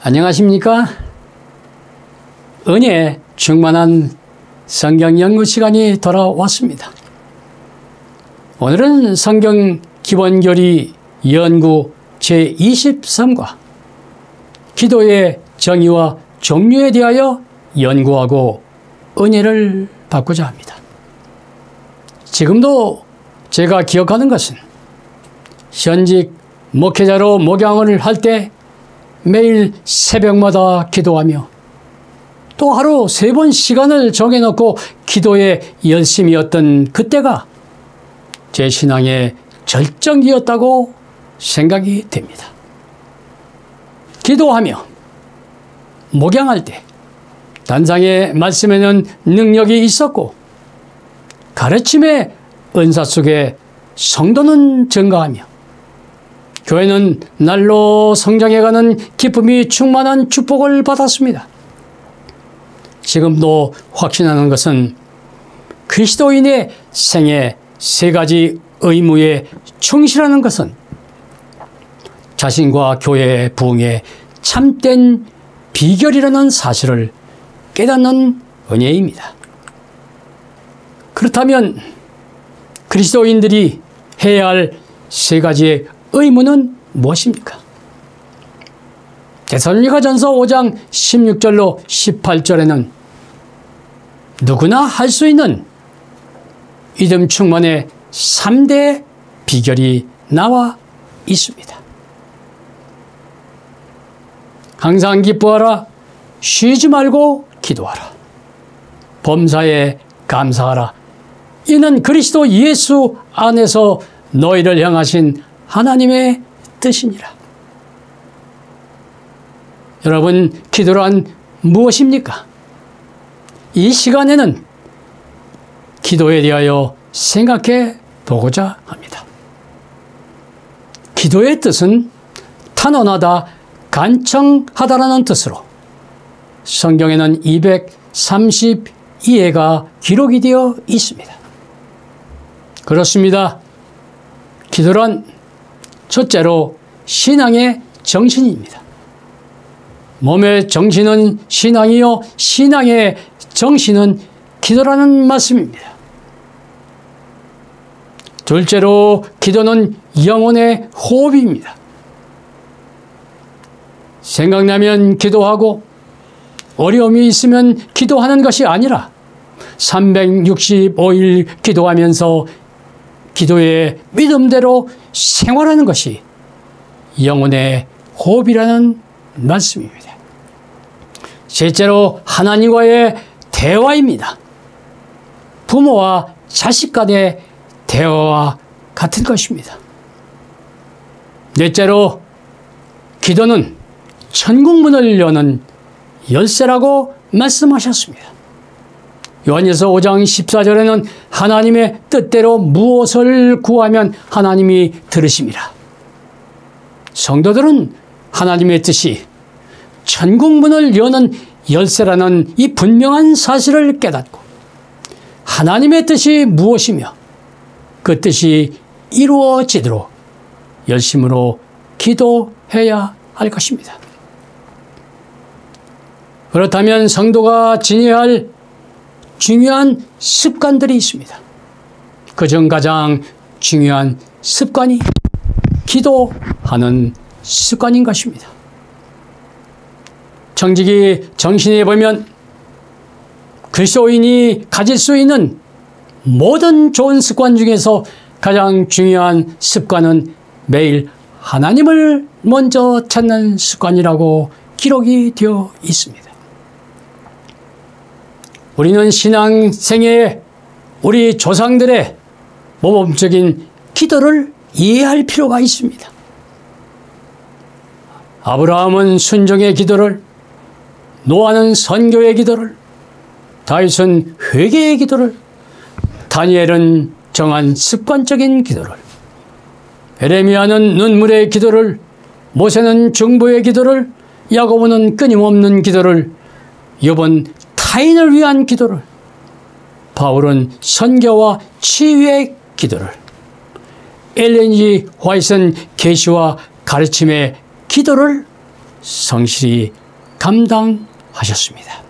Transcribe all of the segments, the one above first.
안녕하십니까? 은혜에 충만한 성경 연구 시간이 돌아왔습니다. 오늘은 성경 기본교리 연구 제23과 기도의 정의와 종류에 대하여 연구하고 은혜를 받고자 합니다. 지금도 제가 기억하는 것은 현직 목회자로 목양을 할 때 매일 새벽마다 기도하며 또 하루 3번 시간을 정해놓고 기도에 열심이었던 그때가 제 신앙의 절정이었다고 생각이 됩니다. 기도하며 목양할 때 단상의 말씀에는 능력이 있었고 가르침의 은사 속에 성도는 증가하며 교회는 날로 성장해가는 기쁨이 충만한 축복을 받았습니다. 지금도 확신하는 것은 그리스도인의 생애 3가지 의무에 충실하는 것은 자신과 교회의 부흥의 참된 비결이라는 사실을 깨닫는 은혜입니다. 그렇다면 그리스도인들이 해야 할 3가지의 의무는 무엇입니까? 데살로니가전서 5장 16절로 18절에는 누구나 할 수 있는 믿음 충만의 3대 비결이 나와 있습니다. 항상 기뻐하라, 쉬지 말고 기도하라, 범사에 감사하라. 이는 그리스도 예수 안에서 너희를 향하신 하나님의 뜻이니라. 여러분, 기도란 무엇입니까? 이 시간에는 기도에 대하여 생각해 보고자 합니다. 기도의 뜻은 탄원하다, 간청하다라는 뜻으로 성경에는 232회가 기록이 되어 있습니다. 그렇습니다. 기도란 첫째로 신앙의 정신입니다. 몸의 정신은 신앙이요, 신앙의 정신은 기도라는 말씀입니다. 둘째로 기도는 영혼의 호흡입니다. 생각나면 기도하고 어려움이 있으면 기도하는 것이 아니라 365일 기도하면서 기도의 믿음대로 생활하는 것이 영혼의 호흡이라는 말씀입니다. 셋째로 하나님과의 대화입니다. 부모와 자식 간의 대화와 같은 것입니다. 넷째로 기도는 천국문을 여는 열쇠라고 말씀하셨습니다. 요한일서 5장 14절에는 하나님의 뜻대로 무엇을 구하면 하나님이 들으심이라. 성도들은 하나님의 뜻이 천국문을 여는 열쇠라는 이 분명한 사실을 깨닫고 하나님의 뜻이 무엇이며 그 뜻이 이루어지도록 열심으로 기도해야 할 것입니다. 그렇다면 성도가 지녀야 할 중요한 습관들이 있습니다. 그중 가장 중요한 습관이 기도하는 습관인 것입니다. 정직이 정신에 보면 그리스도인이 가질 수 있는 모든 좋은 습관 중에서 가장 중요한 습관은 매일 하나님을 먼저 찾는 습관이라고 기록이 되어 있습니다. 우리는 신앙생애에 우리 조상들의 모범적인 기도를 이해할 필요가 있습니다. 아브라함은 순종의 기도를, 노아는 선교의 기도를, 다윗은 회개의 기도를, 다니엘은 정한 습관적인 기도를, 에레미야는 눈물의 기도를, 모세는 중보의 기도를, 야고보는 끊임없는 기도를, 욥은 타인을 위한 기도를, 바울은 선교와 치유의 기도를, 엘렌 G. 화이트는 계시와 가르침의 기도를 성실히 감당하셨습니다.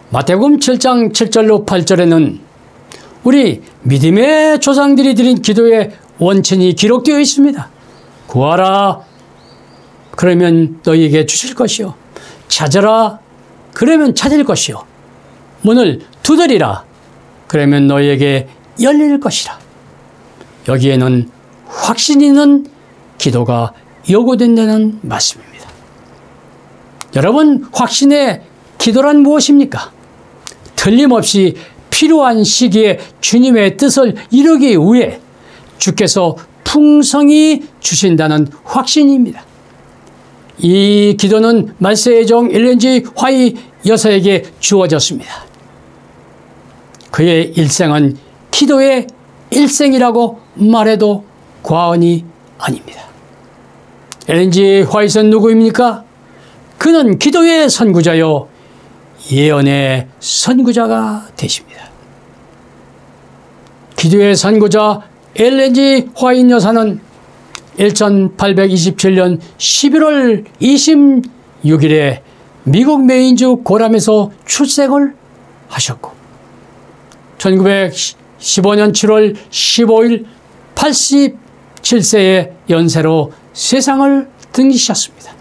마태복음 7장 7절로 8절에는 우리 믿음의 조상들이 드린 기도의 원천이 기록되어 있습니다. 구하라, 그러면 너희에게 주실 것이요. 찾으라, 그러면 찾을 것이요. 문을 두드리라, 그러면 너희에게 열릴 것이라. 여기에는 확신 있는 기도가 요구된다는 말씀입니다. 여러분, 확신의 기도란 무엇입니까? 틀림없이 필요한 시기에 주님의 뜻을 이루기 위해 주께서 풍성히 주신다는 확신입니다. 이 기도는 말세의 종 엘렌 G 화이트 여사에게 주어졌습니다. 그의 일생은 기도의 일생이라고 말해도 과언이 아닙니다. 엘렌 G 화이트는 누구입니까? 그는 기도의 선구자요, 예언의 선구자가 되십니다. 기도의 선구자 엘렌 G 화이트 여사는 1827년 11월 26일에 미국 메인주 고람에서 출생을 하셨고 1915년 7월 15일 87세의 연세로 세상을 등지셨습니다.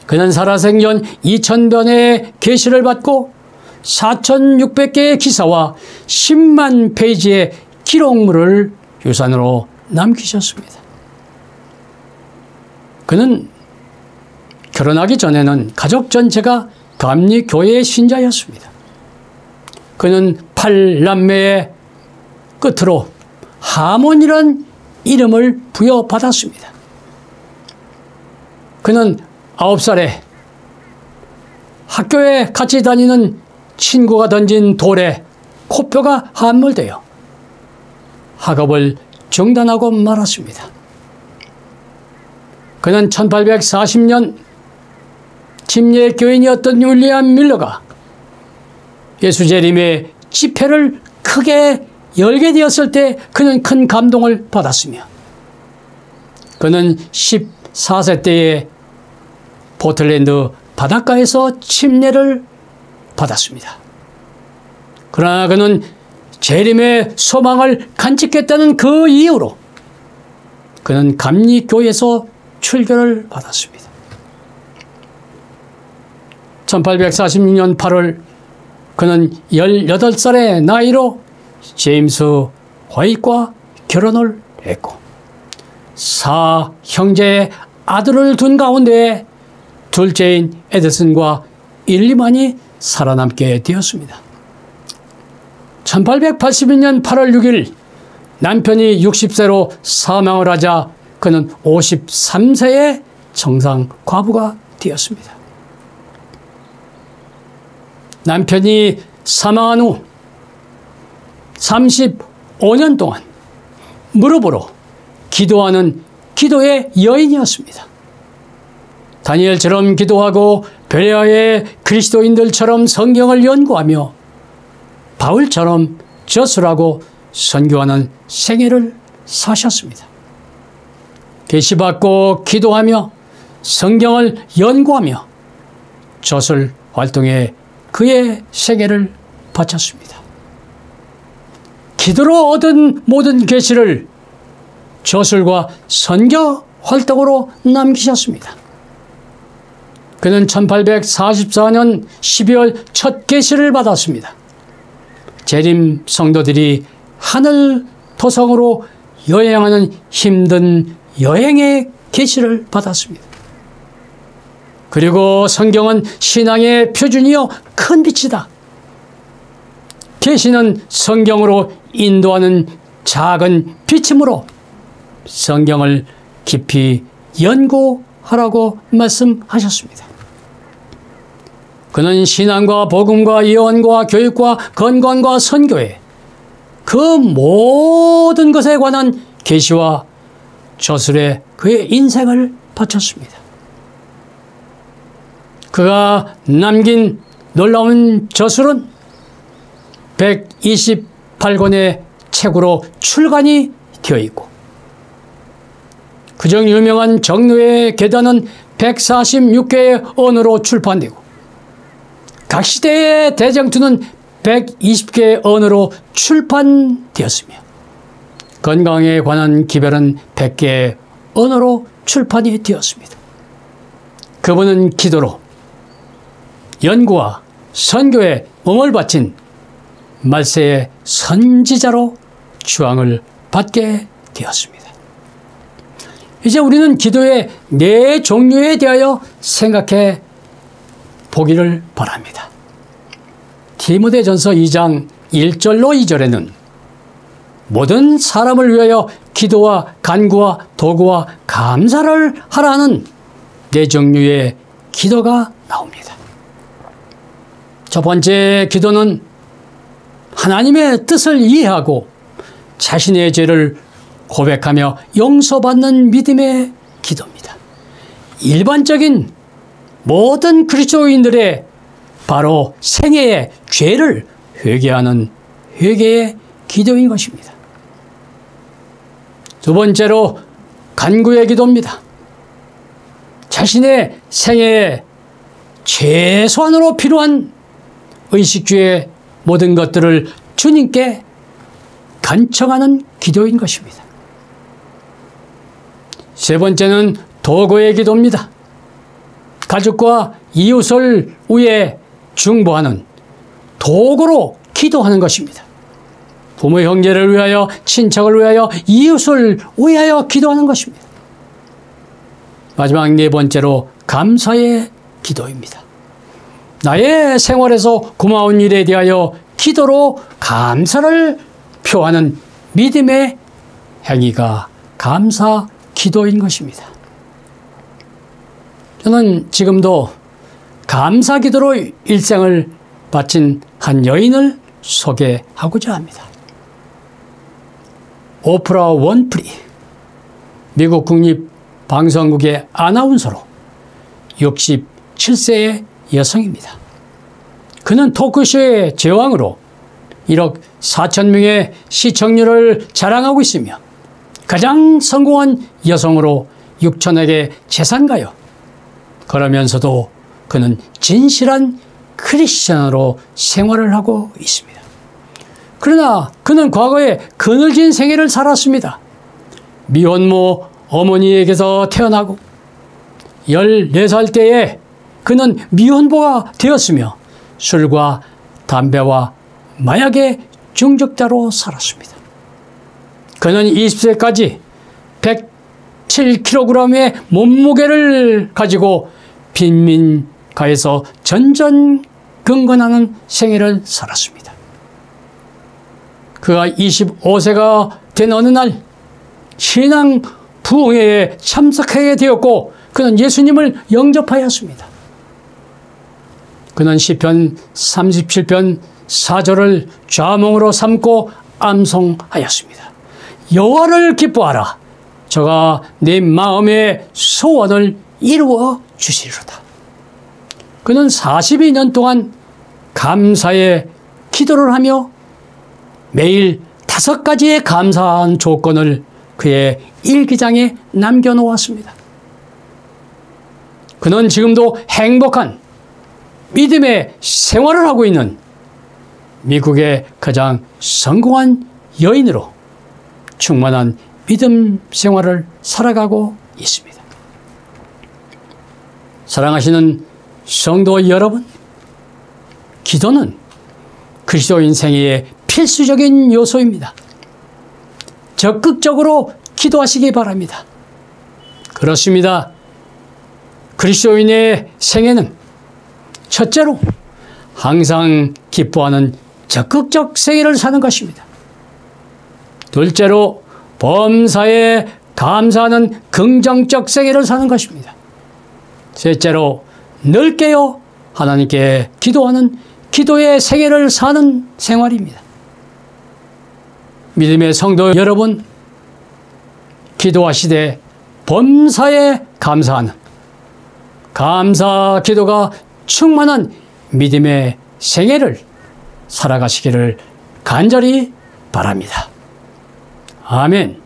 그는 살아생전 2000편의 계시를 받고 4600개의 기사와 10만 페이지의 기록물을 유산으로 남기셨습니다. 그는 결혼하기 전에는 가족 전체가 감리교회의 신자였습니다. 그는 8남매의 끝으로 하몬이라는 이름을 부여받았습니다. 그는 9살에 학교에 같이 다니는 친구가 던진 돌에 코뼈가 함몰되어 학업을 중단하고 말았습니다. 그는 1840년 침례 교인이었던 윌리엄 밀러가 예수재림의 집회를 크게 열게 되었을 때 그는 큰 감동을 받았으며 그는 14세 때에 포틀랜드 바닷가에서 침례를 받았습니다. 그러나 그는 재림의 소망을 간직했다는 그 이유로 그는 감리교회에서 출교를 받았습니다. 1846년 8월 그는 18살의 나이로 제임스 화이트와 결혼을 했고 4형제의 아들을 둔 가운데 둘째인 에디슨과 일리만이 살아남게 되었습니다. 1882년 8월 6일 남편이 60세로 사망을 하자 그는 53세의 정상 과부가 되었습니다. 남편이 사망한 후 35년 동안 무릎으로 기도하는 기도의 여인이었습니다. 다니엘처럼 기도하고 베레아의 그리스도인들처럼 성경을 연구하며 바울처럼 저술하고 선교하는 생애를 사셨습니다. 계시받고 기도하며 성경을 연구하며 저술 활동에 그의 생애를 바쳤습니다. 기도로 얻은 모든 계시를 저술과 선교 활동으로 남기셨습니다. 그는 1844년 12월 첫 계시를 받았습니다. 재림 성도들이 하늘 토성으로 여행하는 힘든 여행의 계시를 받았습니다. 그리고 성경은 신앙의 표준이요 큰 빛이다. 계시는 성경으로 인도하는 작은 빛이므로 성경을 깊이 연구하라고 말씀하셨습니다. 그는 신앙과 복음과 예언과 교육과 건강과 선교에 그 모든 것에 관한 계시와 저술에 그의 인생을 바쳤습니다. 그가 남긴 놀라운 저술은 128권의 책으로 출간이 되어 있고 그중 유명한 정로의 계단은 146개의 언어로 출판되고 각 시대의 대장투는 120개의 언어로 출판되었으며 건강에 관한 기별은 100개의 언어로 출판이 되었습니다. 그분은 기도로 연구와 선교에 몸을 바친 말세의 선지자로 추앙을 받게 되었습니다. 이제 우리는 기도의 4종류에 대하여 생각해 보기를 바랍니다. 디모데전서 2장 1절로 2절에는 모든 사람을 위하여 기도와 간구와 도구와 감사를 하라는 4종류의 기도가 나옵니다. 첫 번째 기도는 하나님의 뜻을 이해하고 자신의 죄를 고백하며 용서받는 믿음의 기도입니다. 일반적인 모든 그리스도인들의 바로 생애의 죄를 회개하는 회개의 기도인 것입니다. 두 번째로 간구의 기도입니다. 자신의 생애에 최소한으로 필요한 의식주의 모든 것들을 주님께 간청하는 기도인 것입니다. 세 번째는 도구의 기도입니다. 가족과 이웃을 위해 중보하는 도구로 기도하는 것입니다. 부모 형제를 위하여, 친척을 위하여, 이웃을 위하여 기도하는 것입니다. 마지막 4번째로 감사의 기도입니다. 나의 생활에서 고마운 일에 대하여 기도로 감사를 표하는 믿음의 행위가 감사 기도인 것입니다. 저는 지금도 감사 기도로 일생을 바친 한 여인을 소개하고자 합니다. 오프라 원프리, 미국 국립방송국의 아나운서로 67세의 여성입니다. 그는 토크쇼의 제왕으로 1억 4천 명의 시청률을 자랑하고 있으며 가장 성공한 여성으로 6천억의 재산가요. 그러면서도 그는 진실한 크리스천으로 생활을 하고 있습니다. 그러나 그는 과거에 그늘진 생애를 살았습니다. 미혼모 어머니에게서 태어나고 14살 때에 그는 미혼모가 되었으며 술과 담배와 마약의 중독자로 살았습니다. 그는 20세까지 107kg의 몸무게를 가지고 빈민가에서 전전긍긍하는 생애를 살았습니다. 그가 25세가 된 어느 날 신앙 부흥회에 참석하게 되었고 그는 예수님을 영접하였습니다. 그는 시편 37편 4절을 좌몽으로 삼고 암송하였습니다. 여호와를 기뻐하라. 저가 내 마음의 소원을 이루어 주시리로다. 그는 42년 동안 감사의 기도를 하며 매일 5가지의 감사한 조건을 그의 일기장에 남겨놓았습니다. 그는 지금도 행복한 믿음의 생활을 하고 있는 미국의 가장 성공한 여인으로 충만한 믿음 생활을 살아가고 있습니다. 사랑하시는 성도 여러분, 기도는 그리스도인 생애의 필수적인 요소입니다. 적극적으로 기도하시기 바랍니다. 그렇습니다. 그리스도인의 생애는 첫째로 항상 기뻐하는 적극적 생애를 사는 것입니다. 둘째로 범사에 감사하는 긍정적 생애를 사는 것입니다. 셋째로 넓게요 하나님께 기도하는 기도의 생애를 사는 생활입니다. 믿음의 성도 여러분, 기도하시되 범사에 감사하는 감사 기도가 충만한 믿음의 생애를 살아가시기를 간절히 바랍니다. 아멘.